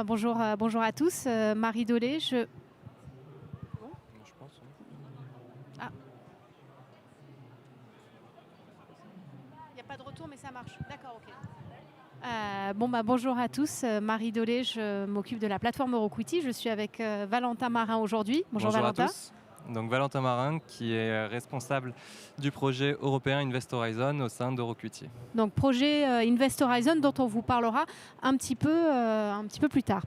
Bonjour, bonjour à tous. Marie Dolé, Je pense. Ah, il n'y a pas de retour, mais ça marche. D'accord, ok. Bonjour à tous. Marie Dolé, je m'occupe de la plateforme Euroquity. Je suis avec Valentin Marin aujourd'hui. Bonjour Bonjour à Valentin. tous. Donc Valentin Marin qui est responsable du projet européen Invest Horizon au sein d'Euroquity. Donc projet Invest Horizon dont on vous parlera un petit peu plus tard.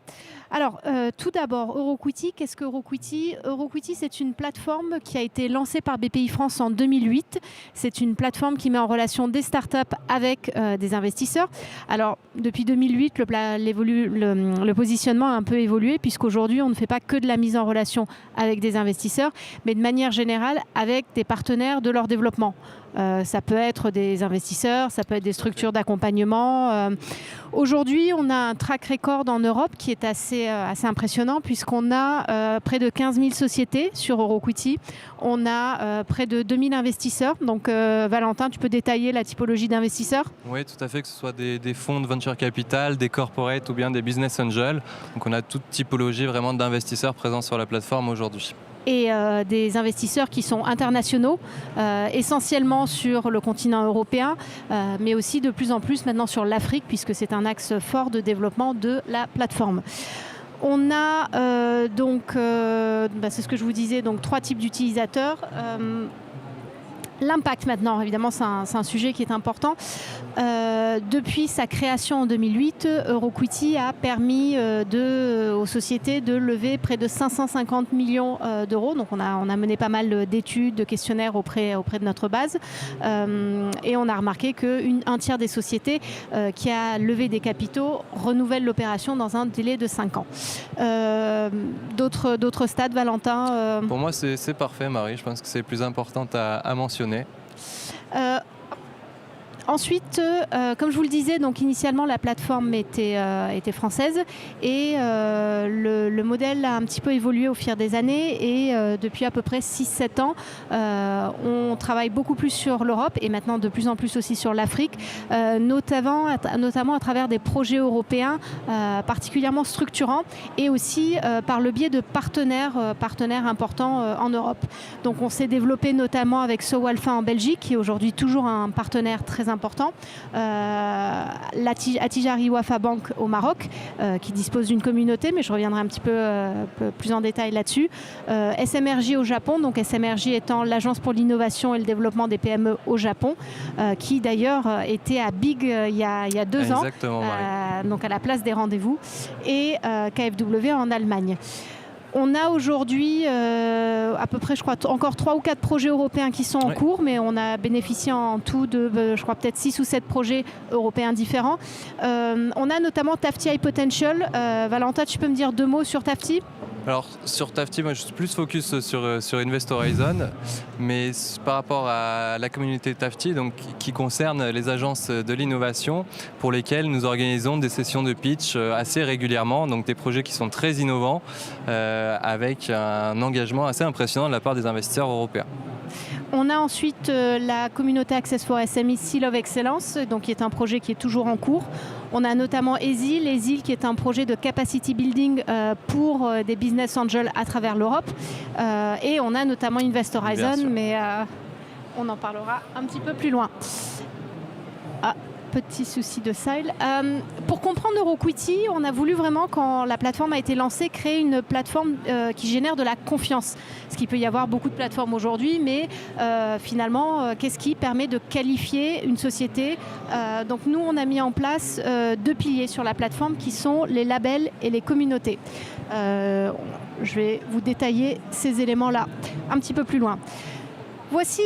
Alors tout d'abord, Euroquity, qu'est-ce que Euroquity ? Euroquity, c'est une plateforme qui a été lancée par BPI France en 2008. C'est une plateforme qui met en relation des startups avec des investisseurs. Alors depuis 2008, le positionnement a un peu évolué puisqu'aujourd'hui, on ne fait pas que de la mise en relation avec des investisseurs, mais de manière générale avec des partenaires de leur développement. Ça peut être des investisseurs, ça peut être des structures d'accompagnement. Aujourd'hui, on a un track record en Europe qui est assez impressionnant puisqu'on a près de 15 000 sociétés sur Euroquity. On a près de 2000 investisseurs. Donc Valentin, tu peux détailler la typologie d'investisseurs ? Oui, tout à fait, que ce soit des fonds de venture capital, des corporates ou bien des business angels. Donc on a toute typologie vraiment d'investisseurs présents sur la plateforme aujourd'hui. Et des investisseurs qui sont internationaux, essentiellement sur le continent européen, mais aussi de plus en plus maintenant sur l'Afrique, puisque c'est un axe fort de développement de la plateforme. On a c'est ce que je vous disais, donc 3 types d'utilisateurs. L'impact maintenant, évidemment, c'est un sujet qui est important. Depuis sa création en 2008, Euroquity a permis aux sociétés de lever près de 550 millions d'euros. Donc on a mené pas mal d'études, de questionnaires auprès de notre base. Et on a remarqué qu'un tiers des sociétés qui a levé des capitaux renouvelle l'opération dans un délai de 5 ans. D'autres stades, Valentin Pour moi, c'est parfait, Marie. Je pense que c'est le plus important à mentionner. Ensuite, comme je vous le disais, donc initialement la plateforme était française et le modèle a un petit peu évolué au fil des années et depuis à peu près 6-7 ans, on travaille beaucoup plus sur l'Europe et maintenant de plus en plus aussi sur l'Afrique, notamment à travers des projets européens particulièrement structurants et aussi par le biais de partenaires importants en Europe. Donc on s'est développé notamment avec Sowalpha en Belgique, qui est aujourd'hui toujours un partenaire très important. Attijari Wafa Bank au Maroc, qui dispose d'une communauté, mais je reviendrai un petit peu plus en détail là-dessus. SMRJ au Japon, donc SMRJ étant l'agence pour l'innovation et le développement des PME au Japon, qui d'ailleurs était à Big il y a 2 ans. Exactement, donc à la place des rendez-vous, et KfW en Allemagne. On a aujourd'hui à peu près, je crois, encore 3 ou 4 projets européens qui sont en cours, mais on a bénéficié en tout de, je crois, peut-être 6 ou 7 projets européens différents. On a notamment Tafti High Potential. Valentin, tu peux me dire 2 mots sur Tafti ? Alors sur Tafti, moi je suis plus focus sur Invest Horizon, mais par rapport à la communauté Tafti, donc qui concerne les agences de l'innovation, pour lesquelles nous organisons des sessions de pitch assez régulièrement, donc des projets qui sont très innovants, avec un engagement assez impressionnant de la part des investisseurs européens. On a ensuite la communauté Access for SME Seal of Excellence, donc qui est un projet qui est toujours en cours. On a notamment ESIL qui est un projet de capacity building pour des business angels à travers l'Europe. Et on a notamment Invest Horizon, mais on en parlera un petit peu plus loin. Petit souci de style. Pour comprendre Euroquity, on a voulu vraiment, quand la plateforme a été lancée, créer une plateforme qui génère de la confiance. Ce qu'il peut y avoir beaucoup de plateformes aujourd'hui, mais finalement, qu'est-ce qui permet de qualifier une société ? Donc nous, on a mis en place 2 piliers sur la plateforme qui sont les labels et les communautés. Je vais vous détailler ces éléments-là un petit peu plus loin. Voici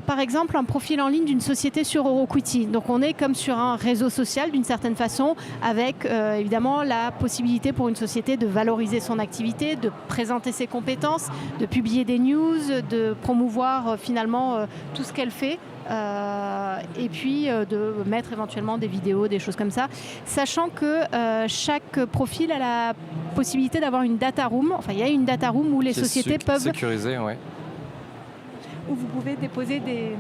par exemple un profil en ligne d'une société sur Euroquity. Donc on est comme sur un réseau social d'une certaine façon, avec évidemment la possibilité pour une société de valoriser son activité, de présenter ses compétences, de publier des news, de promouvoir finalement tout ce qu'elle fait. Et puis de mettre éventuellement des vidéos, des choses comme ça, sachant que chaque profil a la possibilité d'avoir une data room. Enfin, il y a une data room où les sociétés peuvent sécuriser, où vous pouvez déposer des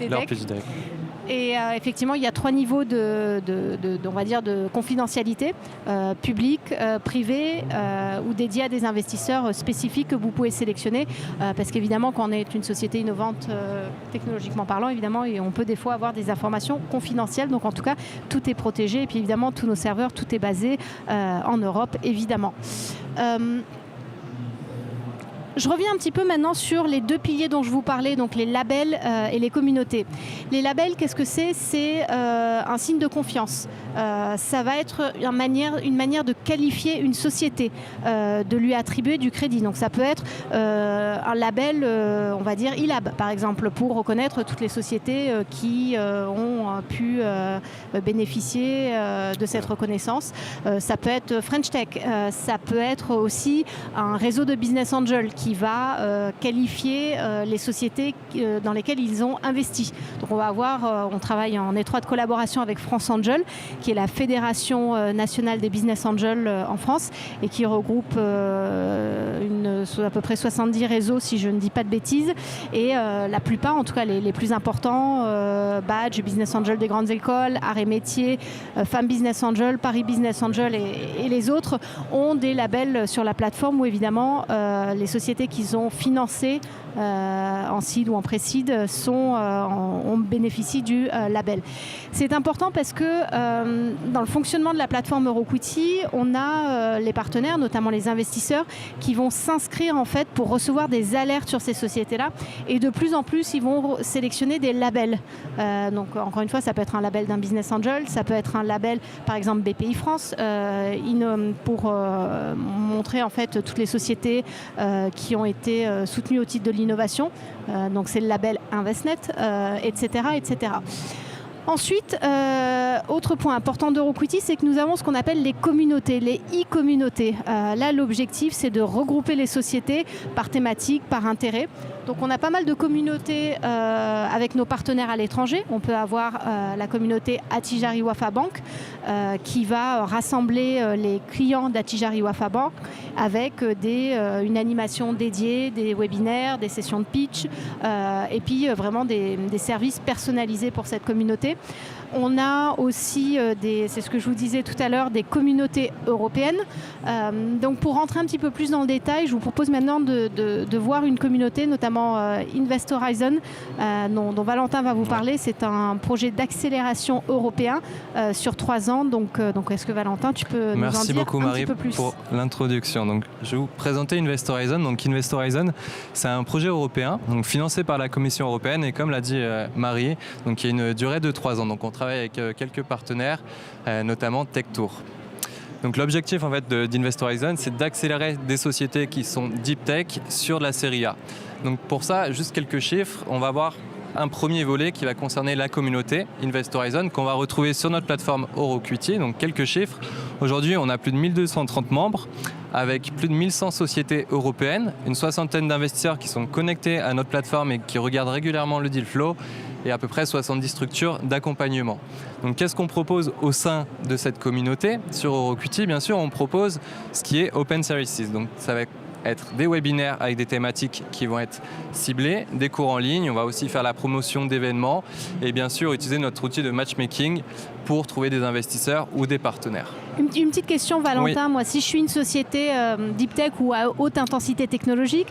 leur decks. pitch deck. Et effectivement, il y a 3 niveaux on va dire de confidentialité, public, privé ou dédié à des investisseurs spécifiques que vous pouvez sélectionner. Parce qu'évidemment, quand on est une société innovante, technologiquement parlant, évidemment, et on peut des fois avoir des informations confidentielles. Donc en tout cas, tout est protégé. Et puis évidemment, tous nos serveurs, tout est basé en Europe, évidemment. Je reviens un petit peu maintenant sur les 2 piliers dont je vous parlais, donc les labels et les communautés. Les labels, qu'est-ce que c'est ? C'est un signe de confiance. Ça va être une manière de qualifier une société, de lui attribuer du crédit. Donc ça peut être un label, on va dire ILAB par exemple, pour reconnaître toutes les sociétés qui ont pu bénéficier de cette reconnaissance. Ça peut être French Tech, ça peut être aussi un réseau de business angels qui va qualifier les sociétés dans lesquelles ils ont investi. Donc on travaille en étroite collaboration avec France Angel, qui est la fédération nationale des business angels en France et qui regroupe à peu près 70 réseaux, si je ne dis pas de bêtises. Et la plupart, en tout cas les plus importants, Badge, Business Angel des grandes écoles, Arts et Métiers, Femmes Business Angel, Paris Business Angel et les autres ont des labels sur la plateforme où évidemment les sociétés qu'ils ont financées en seed ou en pré-seed on bénéficie du label. C'est important parce que dans le fonctionnement de la plateforme EuroQuity, on a les partenaires, notamment les investisseurs, qui vont s'inscrire en fait pour recevoir des alertes sur ces sociétés-là. Et de plus en plus, ils vont sélectionner des labels. Donc encore une fois, ça peut être un label d'un business angel, ça peut être un label, par exemple BPI France, pour montrer en fait toutes les sociétés qui ont été soutenues au titre de l'innovation. Donc c'est le label InvestNet, etc., etc. Ensuite, autre point important d'EuroQuity, c'est que nous avons ce qu'on appelle les communautés, les e-communautés. Là, l'objectif, c'est de regrouper les sociétés par thématique, par intérêt. Donc on a pas mal de communautés avec nos partenaires à l'étranger. On peut avoir la communauté Attijari Wafa Bank qui va rassembler les clients d'Attijari Wafa Bank avec une animation dédiée, des webinaires, des sessions de pitch et puis vraiment des services personnalisés pour cette communauté. On a aussi, c'est ce que je vous disais tout à l'heure, des communautés européennes. Donc pour rentrer un petit peu plus dans le détail, je vous propose maintenant de voir une communauté, notamment Invest Horizon, dont Valentin va vous parler. C'est un projet d'accélération européen sur 3 ans. Donc est-ce que Valentin, tu peux nous en dire un petit peu plus ? Merci beaucoup Marie pour l'introduction. Donc, je vais vous présenter Invest Horizon. Donc Invest Horizon, c'est un projet européen donc financé par la Commission européenne et comme l'a dit Marie, donc il y a une durée de 3 ans. Donc on travaille avec quelques partenaires, notamment TechTour. Donc l'objectif en fait d'Invest Horizon, c'est d'accélérer des sociétés qui sont deep tech sur de la série A. Donc pour ça, juste quelques chiffres, on va voir un premier volet qui va concerner la communauté Invest Horizon qu'on va retrouver sur notre plateforme EuroQuity. Donc quelques chiffres. Aujourd'hui, on a plus de 1230 membres avec plus de 1100 sociétés européennes, une soixantaine d'investisseurs qui sont connectés à notre plateforme et qui regardent régulièrement le deal flow et à peu près 70 structures d'accompagnement. Donc qu'est-ce qu'on propose au sein de cette communauté ? Sur EuroQuity, bien sûr, on propose ce qui est Open Services. Donc ça va être des webinaires avec des thématiques qui vont être ciblées, des cours en ligne, on va aussi faire la promotion d'événements et bien sûr utiliser notre outil de matchmaking pour trouver des investisseurs ou des partenaires. Une petite question Valentin, oui. Moi si je suis une société deep tech ou à haute intensité technologique,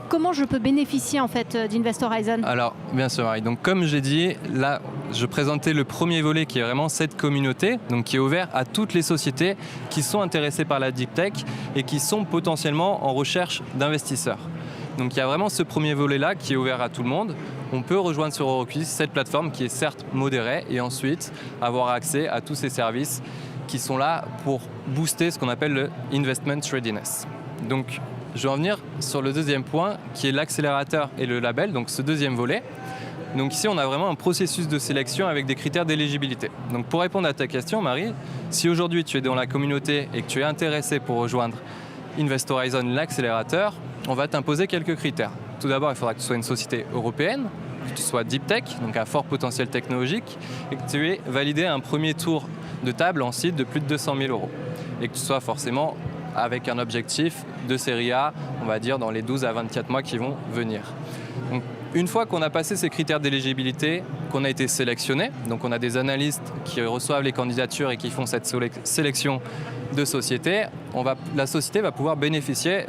comment je peux bénéficier en fait d'Invest Horizon ? Alors bien sûr Marie, donc comme j'ai dit, là je présentais le premier volet qui est vraiment cette communauté, donc qui est ouvert à toutes les sociétés qui sont intéressées par la deep tech et qui sont potentiellement en recherche d'investisseurs. Donc il y a vraiment ce premier volet-là qui est ouvert à tout le monde. On peut rejoindre sur EuroQuity cette plateforme qui est certes modérée et ensuite avoir accès à tous ces services qui sont là pour booster ce qu'on appelle le Investment Readiness. Donc je vais en venir sur le deuxième point qui est l'accélérateur et le label, donc ce deuxième volet. Donc ici on a vraiment un processus de sélection avec des critères d'éligibilité. Donc pour répondre à ta question Marie, si aujourd'hui tu es dans la communauté et que tu es intéressé pour rejoindre Invest Horizon, l'accélérateur, on va t'imposer quelques critères. Tout d'abord, il faudra que tu sois une société européenne, que tu sois deep tech, donc à fort potentiel technologique, et que tu aies validé un premier tour de table en seed de plus de 200 000 €. Et que tu sois forcément avec un objectif de série A, on va dire dans les 12 à 24 mois qui vont venir. Donc, Une fois qu'on a passé ces critères d'éligibilité, qu'on a été sélectionné, donc on a des analystes qui reçoivent les candidatures et qui font cette sélection de sociétés, la société va pouvoir bénéficier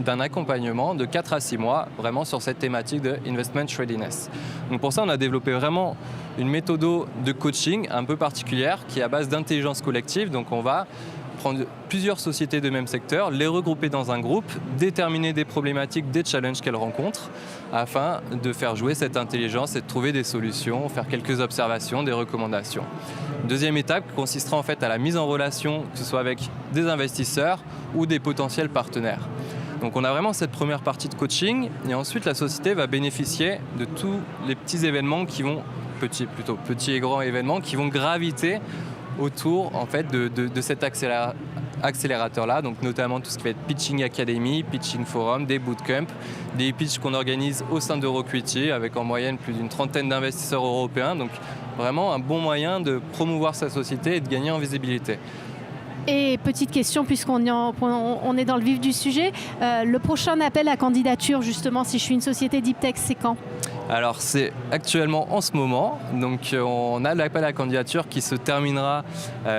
d'un accompagnement de 4 à 6 mois vraiment sur cette thématique de Investment Readiness. Donc pour ça, on a développé vraiment une méthode de coaching un peu particulière qui est à base d'intelligence collective. Donc on va prendre plusieurs sociétés de même secteur, les regrouper dans un groupe, déterminer des problématiques, des challenges qu'elles rencontrent afin de faire jouer cette intelligence et de trouver des solutions, faire quelques observations, des recommandations. Deuxième étape consistera en fait à la mise en relation, que ce soit avec des investisseurs ou des potentiels partenaires. Donc on a vraiment cette première partie de coaching et ensuite la société va bénéficier de tous les petits événements qui vont, petits et grands événements qui vont graviter autour en fait, de cet accélérateur-là, donc notamment tout ce qui va être Pitching Academy, Pitching Forum, des bootcamps, des pitchs qu'on organise au sein d'Euroquity avec en moyenne plus d'une 30aine d'investisseurs européens. Donc vraiment un bon moyen de promouvoir sa société et de gagner en visibilité. Et petite question, puisqu'on est dans le vif du sujet, le prochain appel à candidature, justement, si je suis une société Deep Tech, c'est quand ? Alors c'est actuellement en ce moment, donc on a l'appel à candidature qui se terminera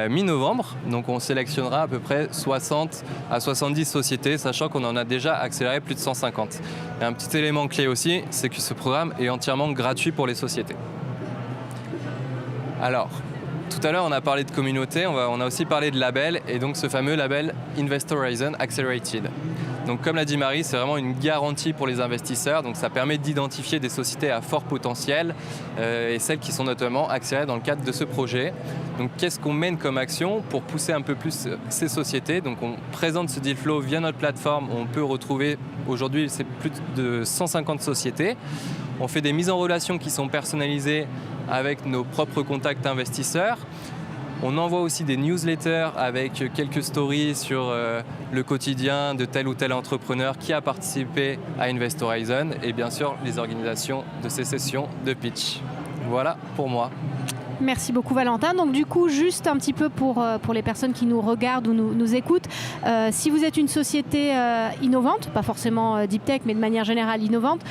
mi-novembre, donc on sélectionnera à peu près 60 à 70 sociétés, sachant qu'on en a déjà accéléré plus de 150. Et un petit élément clé aussi, c'est que ce programme est entièrement gratuit pour les sociétés. Alors, tout à l'heure, on a parlé de communauté, on a aussi parlé de label, et donc ce fameux label Investor Horizon Accelerated. Donc comme l'a dit Marie, c'est vraiment une garantie pour les investisseurs, donc ça permet d'identifier des sociétés à fort potentiel et celles qui sont notamment accélérées dans le cadre de ce projet. Donc qu'est-ce qu'on mène comme action pour pousser un peu plus ces sociétés? Donc on présente ce deal flow via notre plateforme, on peut retrouver, aujourd'hui c'est plus de 150 sociétés. On fait des mises en relation qui sont personnalisées avec nos propres contacts investisseurs. On envoie aussi des newsletters avec quelques stories sur le quotidien de tel ou tel entrepreneur qui a participé à Invest Horizon et bien sûr les organisations de ces sessions de pitch. Voilà pour moi. Merci beaucoup Valentin. Donc du coup, juste un petit peu pour les personnes qui nous regardent ou nous écoutent, si vous êtes une société innovante, pas forcément Deep Tech, mais de manière générale innovante,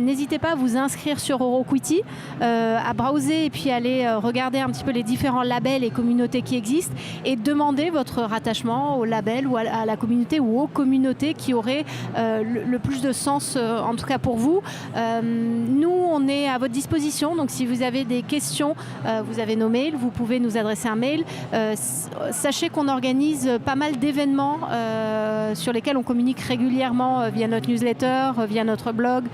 n'hésitez pas à vous inscrire sur Euroquity, à browser et puis aller regarder un petit peu les différents labels et communautés qui existent et demander votre rattachement au label ou à la communauté ou aux communautés qui auraient le plus de sens, en tout cas pour vous. Nous, on est à votre disposition, donc si vous avez des questions, vous avez nos mails, vous pouvez nous adresser un mail. Sachez qu'on organise pas mal d'événements sur lesquels on communique régulièrement via notre newsletter, via notre blog.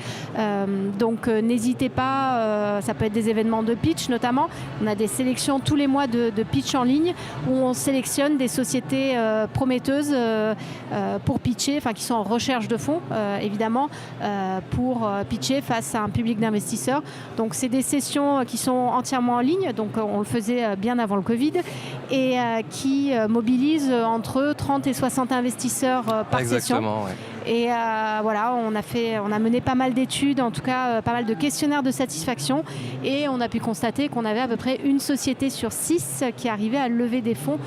Donc n'hésitez pas, ça peut être des événements de pitch notamment. On a des sélections tous les mois de pitch en ligne où on sélectionne des sociétés prometteuses pour pitcher, enfin qui sont en recherche de fonds évidemment, pour pitcher face à un public d'investisseurs. Donc c'est des sessions qui sont entièrement en ligne, donc on le faisait bien avant le Covid, et qui mobilise entre 30 et 60 investisseurs par session. Ouais. Et voilà, on a mené pas mal d'études, en tout cas pas mal de questionnaires de satisfaction, et on a pu constater qu'on avait à peu près une société sur 6 qui arrivait à lever des fonds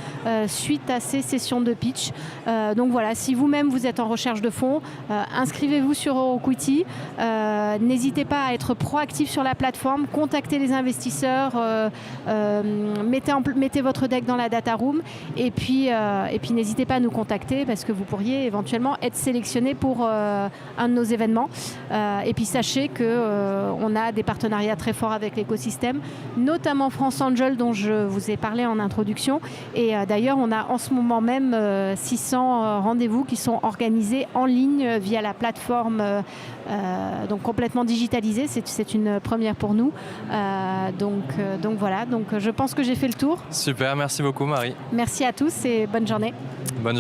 suite à ces sessions de pitch. Donc voilà, si vous-même vous êtes en recherche de fonds, inscrivez-vous sur Euroquity. N'hésitez pas à être proactif sur la plateforme, contactez les investisseurs, mettez votre deck dans la data room, et puis n'hésitez pas à nous contacter parce que vous pourriez éventuellement être sélectionné pour un de nos événements. Et puis sachez qu'on a des partenariats très forts avec l'écosystème, notamment France Angel dont je vous ai parlé en introduction. Et d'ailleurs, on a en ce moment même 600 rendez-vous qui sont organisés en ligne via la plateforme, donc complètement digitalisée. C'est une première pour nous. Donc voilà, donc je pense que j'ai fait le tour. Super, merci beaucoup Marie. Merci à tous et bonne journée. Bonne journée.